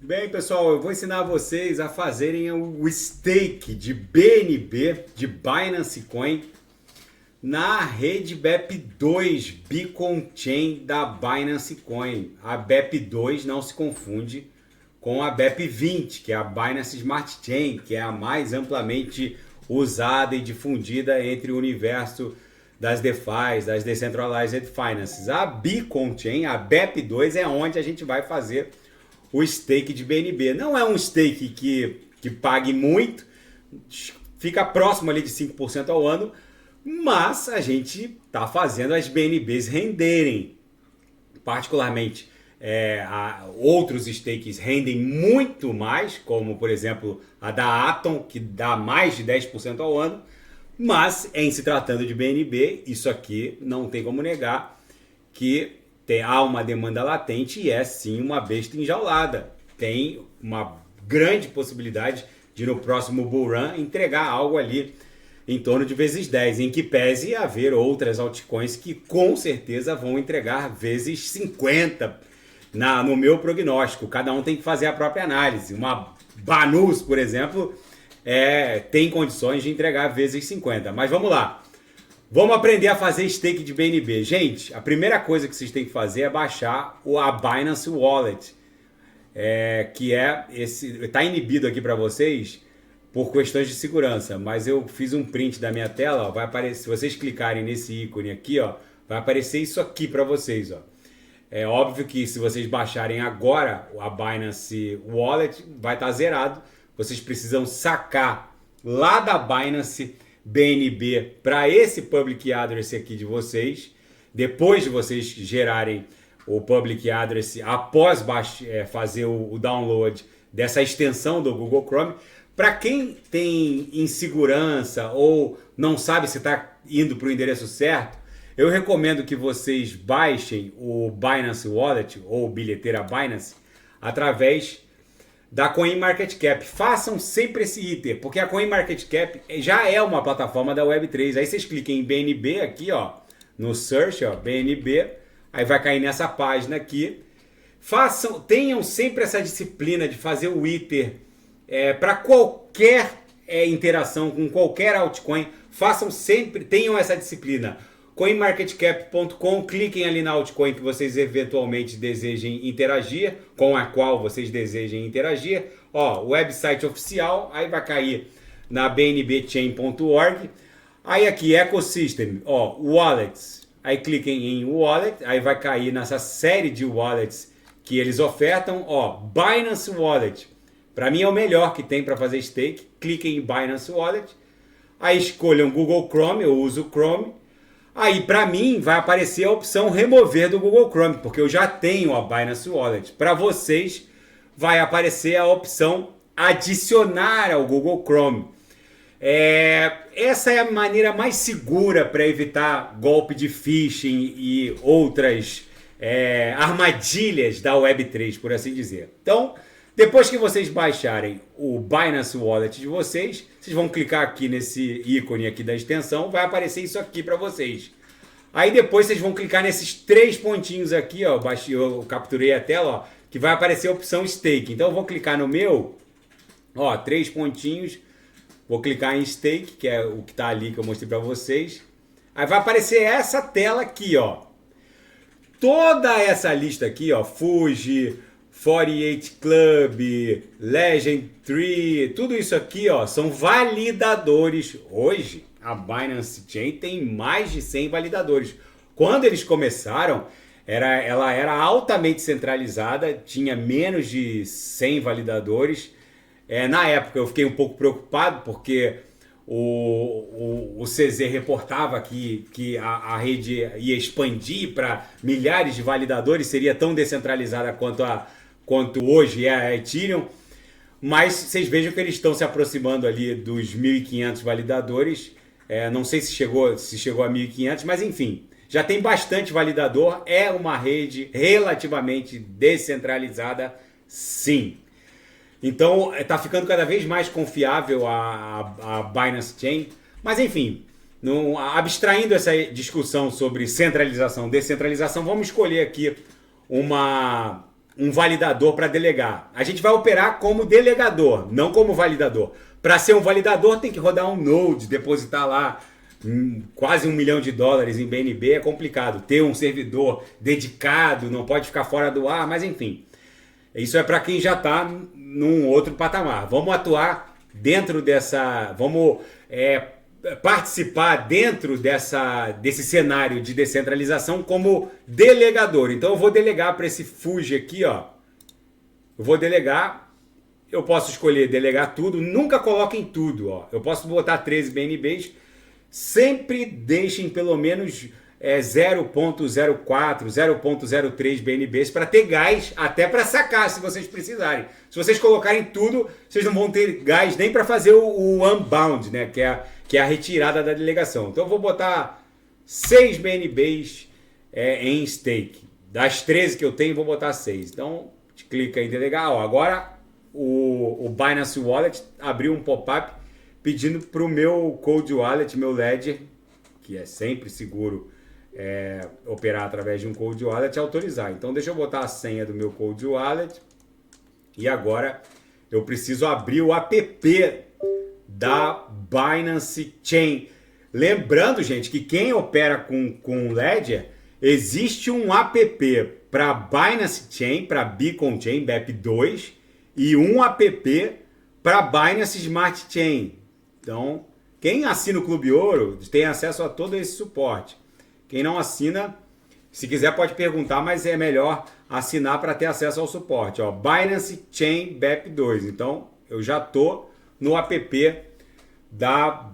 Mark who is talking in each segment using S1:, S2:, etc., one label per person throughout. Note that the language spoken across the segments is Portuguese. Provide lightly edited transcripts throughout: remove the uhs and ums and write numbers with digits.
S1: Bem, pessoal, eu vou ensinar vocês a fazerem o stake de BNB, de Binance Coin, na rede BEP2 Beacon Chain da Binance Coin. A BEP2 não se confunde com a BEP20, que é a Binance Smart Chain, que é a mais amplamente usada e difundida entre o universo das DeFi, das Decentralized Finances. A Beacon Chain, a BEP2, é onde a gente vai fazer o stake de BNB. Não é um stake que pague muito, fica próximo ali de 5% ao ano, mas a gente está fazendo as BNBs renderem. Particularmente, outros stakes rendem muito mais, como por exemplo a da Atom, que dá mais de 10% ao ano, mas em se tratando de BNB, isso aqui não tem como negar que há uma demanda latente e é sim uma besta enjaulada. Tem uma grande possibilidade de no próximo bull run entregar algo ali em torno de vezes 10, em que pese haver outras altcoins que com certeza vão entregar vezes 50 no meu prognóstico. Cada um tem que fazer a própria análise. Uma Banus, por exemplo, tem condições de entregar vezes 50. Mas vamos lá. Vamos aprender a fazer stake de BNB. Gente, a primeira coisa que vocês têm que fazer é baixar a Binance Wallet. Que está inibido aqui para vocês por questões de segurança, mas eu fiz um print da minha tela, ó, vai aparecer, se vocês clicarem nesse ícone aqui, ó, vai aparecer isso aqui para vocês, ó. É óbvio que se vocês baixarem agora a Binance Wallet, vai estar zerado. Vocês precisam sacar lá da Binance BNB para esse public address aqui de vocês. Depois de vocês gerarem o public address, após fazer o download dessa extensão do Google Chrome. Para quem tem insegurança ou não sabe se está indo para o endereço certo, eu recomendo que vocês baixem o Binance Wallet ou bilheteira Binance através da CoinMarketCap. Façam sempre esse ITER, porque a CoinMarketCap já é uma plataforma da Web3. Aí vocês cliquem em BNB aqui, ó, no search, ó, BNB, aí vai cair nessa página aqui. Tenham sempre essa disciplina de fazer o ITER para qualquer interação com qualquer altcoin. Tenham essa disciplina. CoinMarketCap.com, cliquem ali na altcoin que vocês eventualmente desejem interagir, com a qual vocês desejem interagir. Ó, o website oficial, aí vai cair na bnbchain.org. Aí aqui, Ecosystem, ó, Wallets. Aí cliquem em Wallet, aí vai cair nessa série de wallets que eles ofertam. Ó, Binance Wallet. Para mim é o melhor que tem para fazer stake. Cliquem em Binance Wallet. Aí escolham Google Chrome, eu uso o Chrome. Aí para mim vai aparecer a opção remover do Google Chrome, porque eu já tenho a Binance Wallet. Para vocês vai aparecer a opção adicionar ao Google Chrome. Essa é a maneira mais segura para evitar golpe de phishing e outras armadilhas da Web3, por assim dizer. Então, depois que vocês baixarem o Binance Wallet de vocês, vocês vão clicar aqui nesse ícone aqui da extensão, vai aparecer isso aqui para vocês. Aí depois vocês vão clicar nesses 3 pontinhos aqui, ó, eu capturei a tela, ó, que vai aparecer a opção Stake. Então eu vou clicar no meu, ó, 3 pontinhos, vou clicar em Stake, que é o que está ali que eu mostrei para vocês. Aí vai aparecer essa tela aqui, ó. Toda essa lista aqui, ó, Fuji, 48 Club, Legend Tree, tudo isso aqui, ó, são validadores. Hoje, a Binance Chain tem mais de 100 validadores. Quando eles começaram, ela era altamente centralizada, tinha menos de 100 validadores. Na época eu fiquei um pouco preocupado, porque o CZ reportava que a rede ia expandir para milhares de validadores, seria tão descentralizada quanto hoje é a Ethereum, mas vocês vejam que eles estão se aproximando ali dos 1.500 validadores. Não sei se chegou a 1.500, mas enfim, já tem bastante validador. É uma rede relativamente descentralizada, sim. Então está ficando cada vez mais confiável a Binance Chain, mas enfim, abstraindo essa discussão sobre centralização, descentralização, vamos escolher aqui uma um validador para delegar. A gente vai operar como delegador, não como validador. Para ser um validador tem que rodar um Node, depositar lá quase $1 milhão em BNB, é complicado. Ter um servidor dedicado, não pode ficar fora do ar, mas enfim. Isso é para quem já está num outro patamar. Vamos atuar dentro dessa... Vamos participar dentro desse cenário de descentralização como delegador. Então eu vou delegar para esse Fuji aqui, ó. Eu vou delegar, eu posso escolher delegar tudo, nunca coloquem tudo, ó. Eu posso botar 13 BNBs, sempre deixem pelo menos 0.04, 0.03 BNBs para ter gás até para sacar se vocês precisarem. Se vocês colocarem tudo, vocês não vão ter gás nem para fazer o unbound, né? Que é a retirada da delegação. Então eu vou botar 6 BNBs em stake. Das 13 que eu tenho, vou botar 6. Então, clica em delegar. Ó, agora o Binance Wallet abriu um pop-up pedindo para o meu Cold Wallet, meu Ledger, que é sempre seguro operar através de um Cold Wallet, autorizar. Então deixa eu botar a senha do meu Cold Wallet. E agora eu preciso abrir o app da Binance Chain. Lembrando, gente, que quem opera com Ledger, existe um app para Binance Chain, para Beacon Chain, BEP2, e um app para Binance Smart Chain. Então, quem assina o Clube Ouro tem acesso a todo esse suporte. Quem não assina, se quiser pode perguntar, mas é melhor assinar para ter acesso ao suporte. Ó, Binance Chain BEP2. Então, eu já estou no app da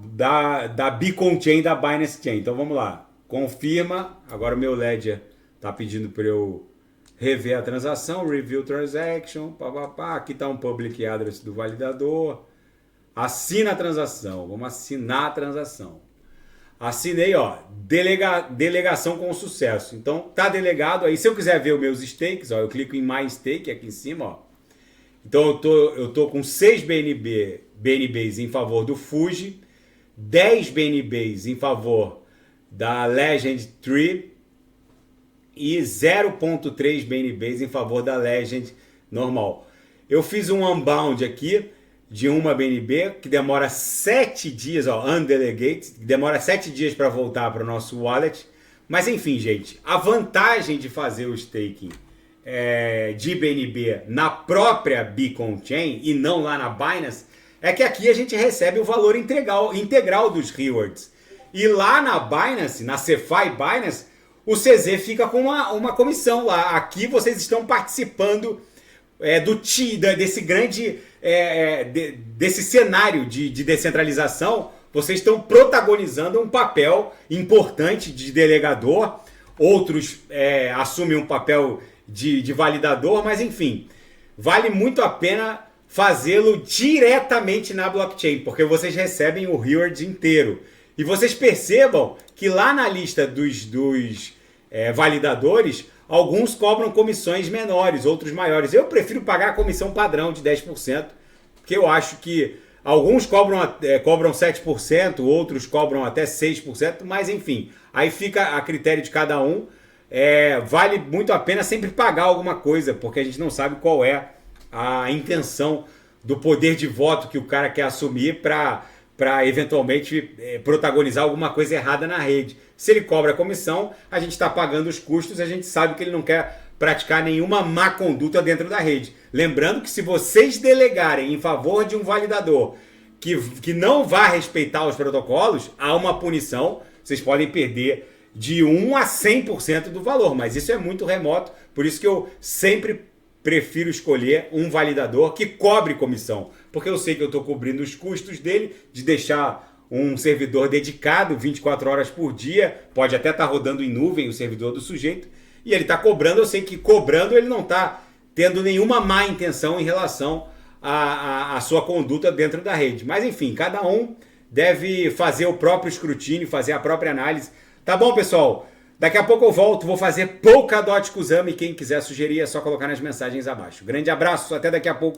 S1: Beacon Chain da Binance Chain. Então vamos lá, confirma. Agora o meu Ledger está pedindo para eu rever a transação, review transaction, papapá. Aqui está um public address do validador. Assina a transação, vamos assinar a transação. Assinei, ó, delegação com sucesso. Então tá delegado. Aí se eu quiser ver os meus stakes, ó, eu clico em My Stake aqui em cima, ó. Então eu tô com 6 BNBs em favor do Fuji, 10 BNBs em favor da Legend Tree e 0.3 BNBs em favor da Legend normal. Eu fiz um unbound aqui de uma BNB que demora 7 dias, ó, undelegated, demora 7 dias para voltar para o nosso wallet. Mas enfim, gente, a vantagem de fazer o staking de BNB na própria Beacon Chain e não lá na Binance é que aqui a gente recebe o valor integral dos rewards. E lá na Binance, na CeFi Binance, o CZ fica com uma comissão lá. Aqui vocês estão participando desse grande desse cenário de descentralização. Vocês estão protagonizando um papel importante de delegador, outros assumem um papel de validador, mas enfim, vale muito a pena fazê-lo diretamente na blockchain, porque vocês recebem o reward inteiro. E vocês percebam que lá na lista dos validadores, alguns cobram comissões menores, outros maiores. Eu prefiro pagar a comissão padrão de 10%, porque eu acho que alguns cobram 7%, outros cobram até 6%, mas enfim, aí fica a critério de cada um. Vale muito a pena sempre pagar alguma coisa, porque a gente não sabe qual é a intenção do poder de voto que o cara quer assumir para eventualmente protagonizar alguma coisa errada na rede. Se ele cobra a comissão, a gente está pagando os custos, a gente sabe que ele não quer praticar nenhuma má conduta dentro da rede. Lembrando que se vocês delegarem em favor de um validador que não vai respeitar os protocolos, há uma punição, vocês podem perder de 1 a 100% do valor, mas isso é muito remoto, por isso que eu sempre prefiro escolher um validador que cobre comissão, porque eu sei que eu estou cobrindo os custos dele, de deixar um servidor dedicado 24 horas por dia, pode até estar rodando em nuvem o servidor do sujeito, e ele está cobrando, eu sei que cobrando ele não está tendo nenhuma má intenção em relação à sua conduta dentro da rede. Mas enfim, cada um deve fazer o próprio escrutínio, fazer a própria análise. Tá bom, pessoal? Daqui a pouco eu volto, vou fazer Polkadot Kusama e quem quiser sugerir é só colocar nas mensagens abaixo. Grande abraço, até daqui a pouco.